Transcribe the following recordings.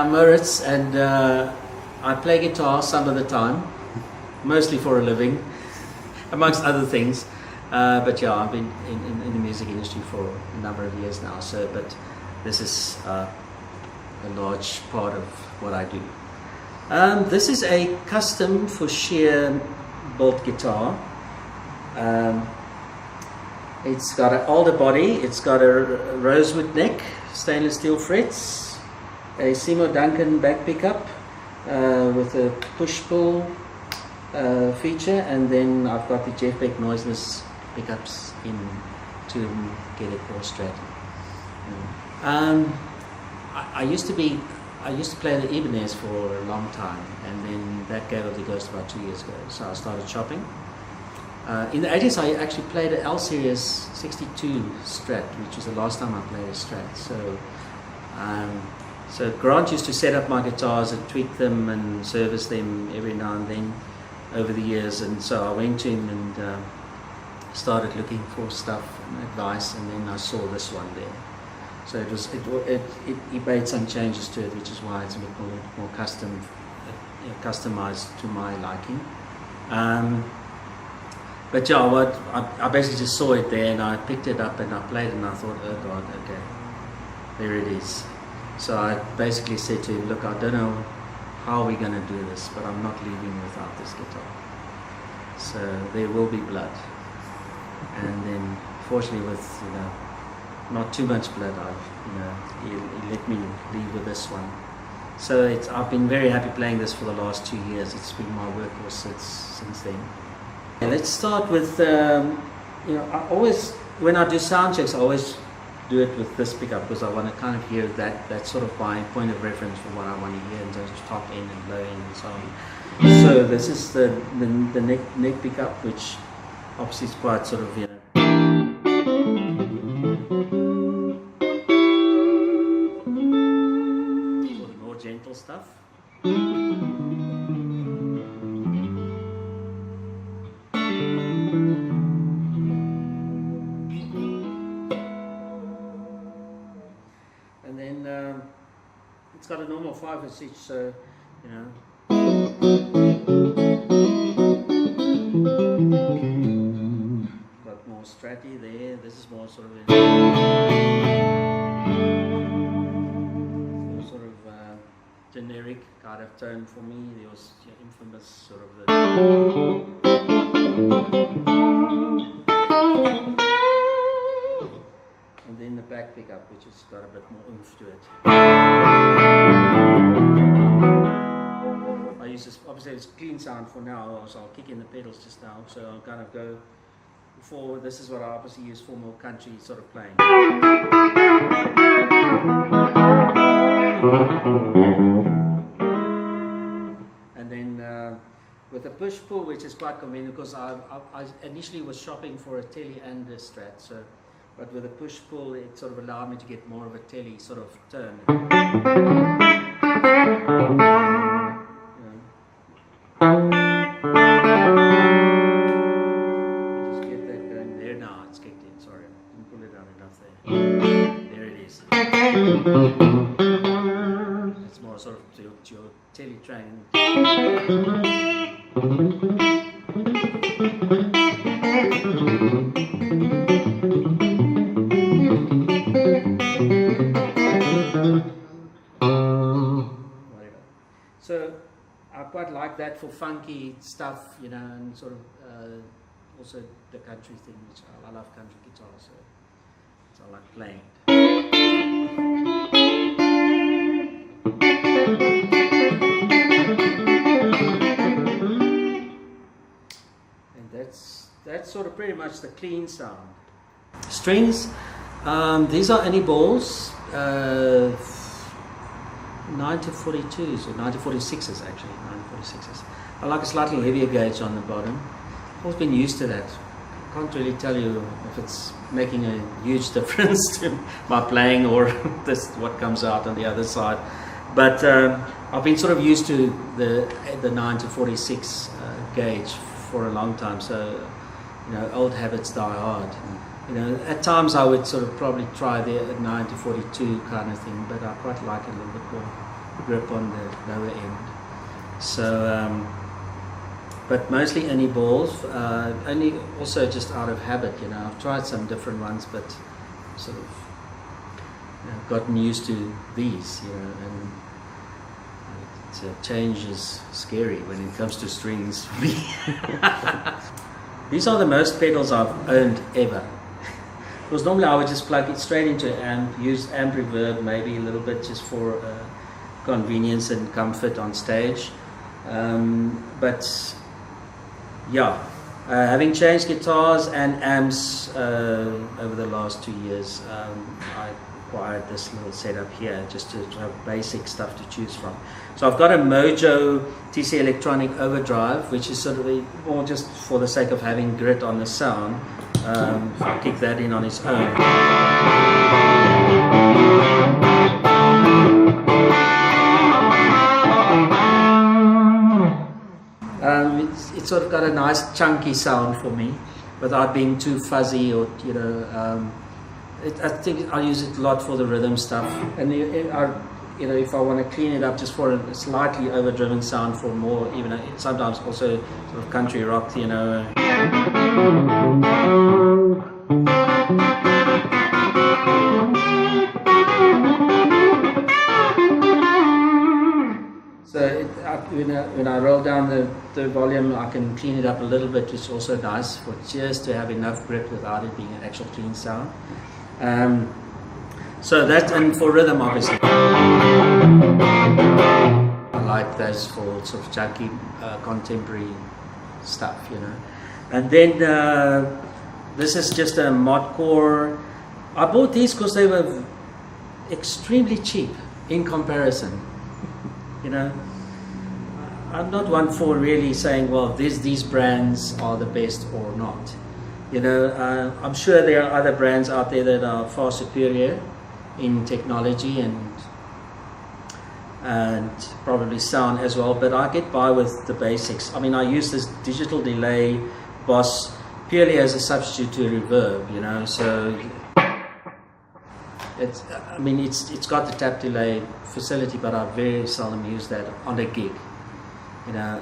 I'm Mauritz, and I play guitar some of the time, mostly for a living, amongst other things. But yeah, I've been in the music industry for a number of years now. But this is a large part of what I do. This is a custom Fouché built guitar. It's got an alder body. It's got a rosewood neck, stainless steel frets, a Seymour Duncan back pickup with a push-pull feature, and then I've got the Jeff Beck noiseless pickups in to get it all straight. I used to play the Ibanez for a long time, and then that gave up the ghost about 2 years ago. So I started chopping. In the 80s, I actually played an L Series 62 Strat, which was the last time I played a Strat. So Grant used to set up my guitars and tweak them and service them every now and then over the years, and so I went to him and started looking for stuff and advice, and then I saw this one there. So he made some changes to it, which is why it's a bit more customized to my liking. But yeah, I basically just saw it there, and I picked it up and I played it, and I thought, oh God, okay, there it is. So I basically said to him, look, I don't know how we're going to do this, but I'm not leaving without this guitar. So there will be blood. And then, fortunately, with not too much blood, he let me leave with this one. So I've been very happy playing this for the last 2 years. It's been my workhorse since then. And let's start with I always, when I do sound checks, I always do it with this pickup because I want to kind of hear that sort of my point of reference for what I want to hear in terms of top end and low end and so on. So this is the neck pickup, which obviously is quite sort of sort of more gentle stuff. And then it's got a normal 5/8, so got more stratty there. This is more sort of generic kind of tone for me. There was infamous sort of and then the back pickup, which has got a bit more oomph to it. I use this, obviously it's clean sound for now, so I'll kick in the pedals just now, so I'll kind of go for, this is what I obviously use for more country sort of playing. And then with the push-pull, which is quite convenient because I initially was shopping for a telly and a Strat, so, but with the push-pull it sort of allowed me to get more of a telly sort of turn. Just get that going there. Now it's kicked in, sorry, I didn't pull it down enough there. There it is. It's more sort of to your telly train. Whatever. So I quite like that for funky stuff, and sort of also the country thing, which I love country guitar, so I like playing it. That's sort of pretty much the clean sound. Strings, these are Ernie balls, 9-42s or 9-46s actually, 9-46s. I like a slightly heavier gauge on the bottom. I've always been used to that. I can't really tell you if it's making a huge difference to my playing or what comes out on the other side. But I've been sort of used to the 9-46 gauge for a long time, so old habits die hard. At times I would sort of probably try the 9-42 kind of thing, but I quite like it a little bit more grip on the lower end. So, but mostly Ernie balls, only also just out of habit, you know. I've tried some different ones, but sort of gotten used to these, you know, and change is scary when it comes to strings for me. These are the most pedals I've owned ever. Because normally I would just plug it straight into an amp, use amp reverb maybe a little bit just for convenience and comfort on stage. But yeah, having changed guitars and amps over the last 2 years, I acquired this little setup here just to have basic stuff to choose from. So I've got a Mojo TC Electronic Overdrive, which is sort of more just for the sake of having grit on the sound. If I kick that in on its own. It's sort of got a nice chunky sound for me, without being too fuzzy or, you know. I think I use it a lot for the rhythm stuff, and you know, if I want to clean it up just for a slightly overdriven sound for more, even sometimes also sort of country rock, you know. So when I roll down the volume, I can clean it up a little bit, which is also nice for just to have enough grip without it being an actual clean sound. So that, and for rhythm obviously. I like those for sort of chunky contemporary stuff, you know. And then this is just a mod core. I bought these because they were extremely cheap in comparison. You know, I'm not one for really saying, well, these brands are the best or not. You know, I'm sure there are other brands out there that are far superior in technology and probably sound as well, but I get by with the basics. I mean, I use this digital delay Boss purely as a substitute to reverb, you know, so it's got the tap delay facility, but I very seldom use that on a gig, you know.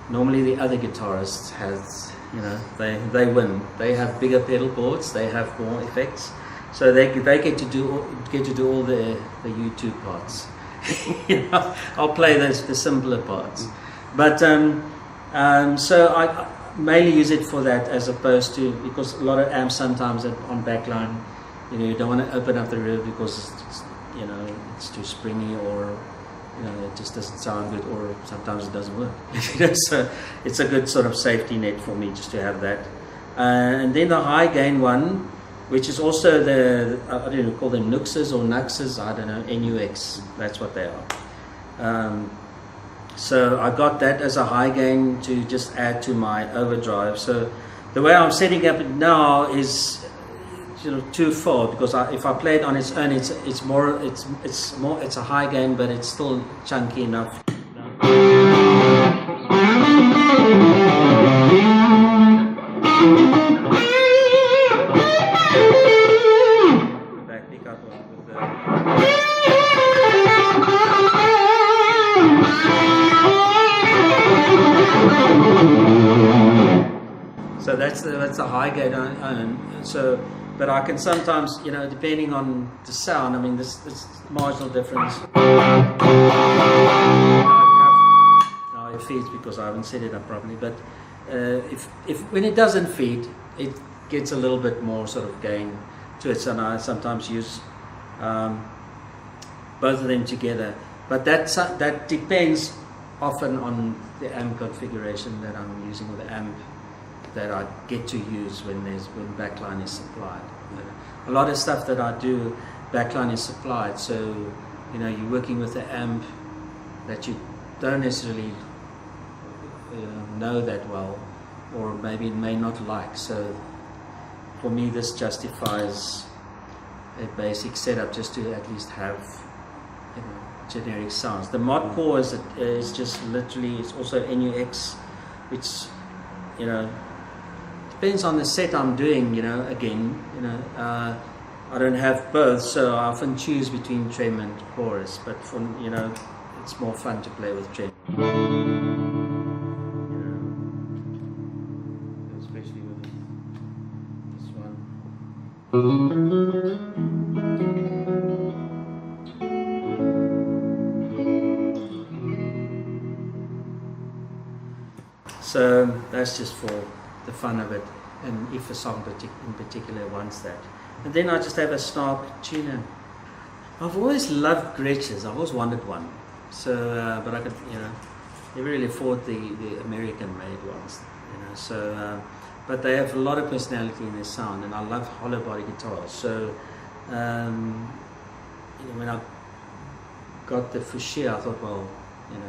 Normally the other guitarists has, you know, they win. They have bigger pedal boards, they have more effects, so they get to do all the YouTube parts. You know, I'll play the simpler parts, but so I mainly use it for that, as opposed to, because a lot of amps sometimes on backline, you know, you don't want to open up the reverb because it's, you know, it's too springy, or you know, it just doesn't sound good, or sometimes it doesn't work. You know, so it's a good sort of safety net for me just to have that. And then the high gain one, which is also the, I don't know, call them Nuxes or Nuxes, I don't know, NUX, that's what they are. So I got that as a high gain to just add to my overdrive. So the way I'm setting up it now is, you know, twofold, because if I play it on its own, it's a high gain, but it's still chunky enough. Back pick up with the so that's the high gain I own. So, but I can sometimes, you know, depending on the sound, I mean, this marginal difference. Now it feeds because I haven't set it up properly, but if when it doesn't feed, it gets a little bit more sort of gain to it, and I sometimes use both of them together. But that depends often on the amp configuration that I'm using, or the amp that I get to use when backline is supplied. A lot of stuff that I do, backline is supplied, so you know, you're working with an amp that you don't necessarily know that well, or maybe may not like. So for me, this justifies a basic setup just to at least have, you know, generic sounds. The mod core is just literally, it's also NUX, which, you know, depends on the set I'm doing, you know. Again, you know, I don't have both, so I often choose between trem and chorus. But for it's more fun to play with trem. Especially with this one. So that's just for the fun of it, and if a song in particular wants that. And then I just have a snark tuner. I've always loved Gretsch's. I've always wanted one. So, but I could, never really afford the American-made ones. So, but they have a lot of personality in their sound, and I love hollow body guitars. So, when I got the Fouché, I thought, well, it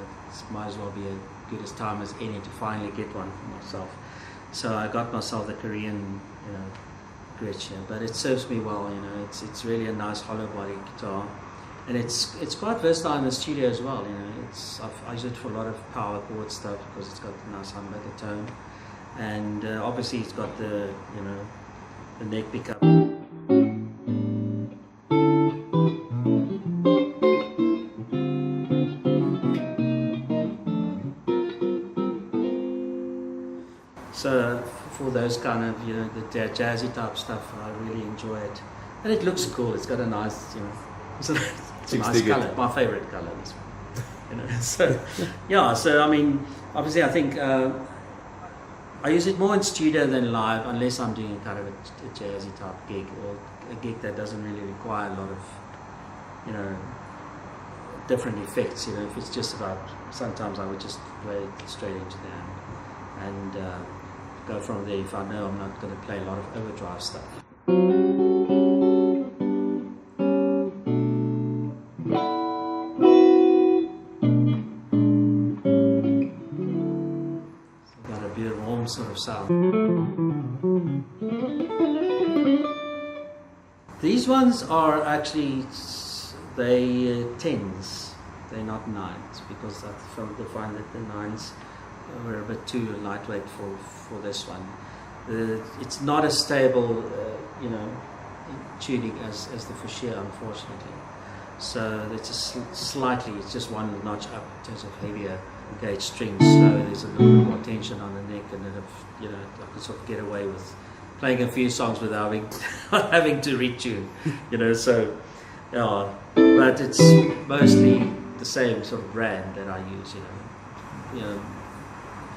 might as well be as good as time as any to finally get one for myself. So I got myself the Korean, Gretsch, but it serves me well. It's really a nice hollow body guitar, and it's quite versatile in the studio as well. I use it for a lot of power chord stuff because it's got a nice humbucker tone, and obviously it's got the the neck pickup. So for those kind of the jazzy type stuff, I really enjoy it, and it looks cool. It's got a nice it's a nice color. My favorite color, this one. So yeah. So I mean, obviously, I think I use it more in studio than live, unless I'm doing kind of a jazzy type gig or a gig that doesn't really require a lot of different effects. If it's just about, sometimes I would just play it straight into the amp and go from there if I know I'm not going to play a lot of overdrive stuff. So got a bit of warm sort of sound. These ones are actually, they 10s, they're not 9s, because I find that the 9s were a bit too lightweight for this one. It's not as stable, tuning as the Fouché, unfortunately. So it's it's just one notch up in terms of heavier gauge strings. So there's a little bit more tension on the neck, and then I can sort of get away with playing a few songs without having to retune. So yeah. But it's mostly the same sort of brand that I use.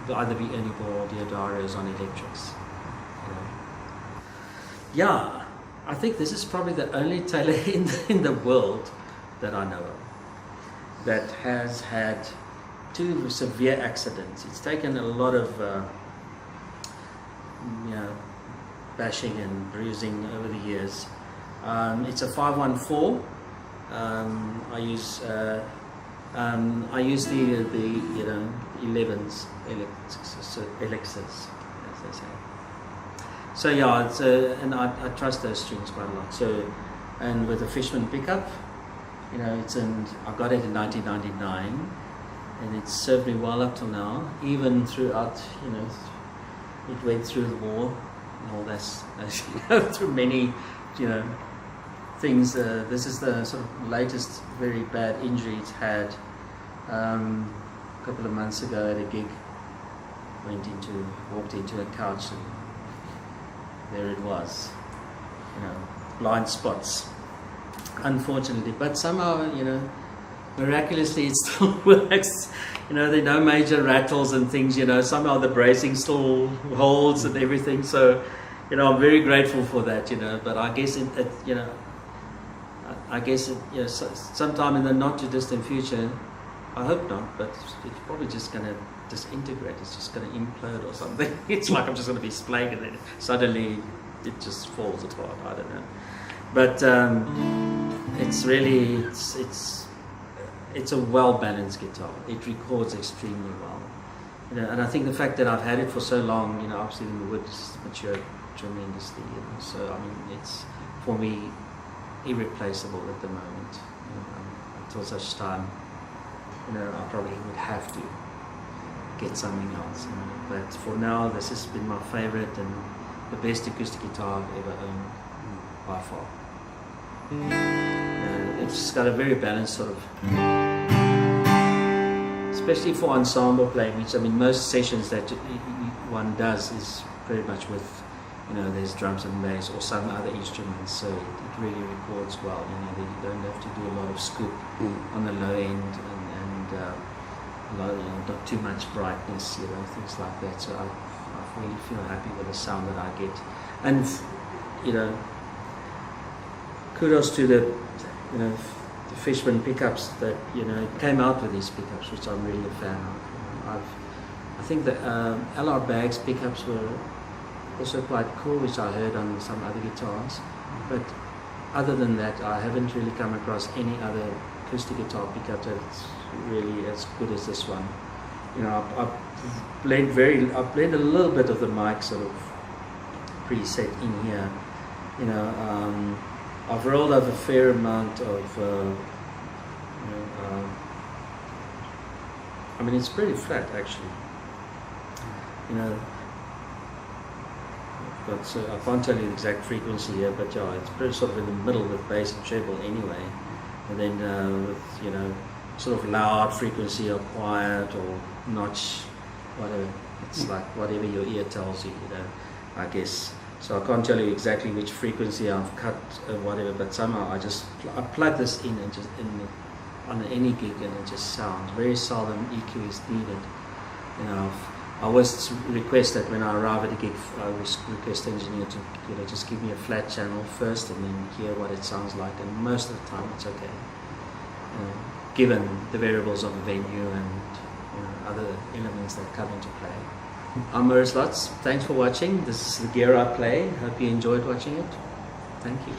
Either be Ernie or Diodaro's on electrics. Yeah, I think this is probably the only tailor in the world that I know of that has had 2 severe accidents. It's taken a lot of bashing and bruising over the years. It's a 514. I use the 11s, elixirs, as they say. So yeah, and I trust those strings quite a lot. So, and with the Fishman pickup, I got it in 1999, and it's served me well up till now. Even throughout, it went through the war and all that, through many, things. This is the sort of latest very bad injury it's had. A couple of months ago at a gig, walked into a couch, and there it was, blind spots, unfortunately. But somehow, miraculously it still works. There are no major rattles and things. Somehow the bracing still holds and everything. So, I'm very grateful for that. But I guess sometime in the not too distant future, I hope not, but it's probably just going to disintegrate. It's just going to implode or something. It's like I'm just going to be playing and then suddenly it just falls apart. I don't know. But it's really, it's a well-balanced guitar. It records extremely well. And I think the fact that I've had it for so long, obviously the wood has matured tremendously. So, I mean, it's, for me, irreplaceable at the moment. Until such time, I probably would have to get something else. But for now, this has been my favorite and the best acoustic guitar I've ever owned, by far. It's got a very balanced sort of, especially for ensemble playing, which I mean most sessions that one does is pretty much with, there's drums and bass or some other instruments, so it really records well. That you don't have to do a lot of scoop on the low end and not too much brightness, things like that. So I really feel happy with the sound that I get, and kudos to the Fishman pickups that came out with these pickups, which I'm really a fan of. I think the LR Baggs pickups were also quite cool, which I heard on some other guitars, but other than that I haven't really come across any other acoustic guitar pickup that's really as good as this one. I played a little bit of the mic sort of preset in here. I've rolled up a fair amount of I mean it's pretty flat actually. So I can't tell you the exact frequency here, but yeah, it's pretty sort of in the middle with bass and treble anyway. And then with sort of loud frequency or quiet or notch, whatever. It's like whatever your ear tells you, I guess. So I can't tell you exactly which frequency I've cut or whatever, but somehow I plug this in and just on any gig and it just sounds. Very seldom EQ is needed. I always request that when I arrive at a gig, I request the engineer to just give me a flat channel first and then hear what it sounds like, and most of the time it's okay, given the variables of the venue and other elements that come into play. I'm Mauritz Lotz. Thanks for watching. This is the gear I play. Hope you enjoyed watching it. Thank you.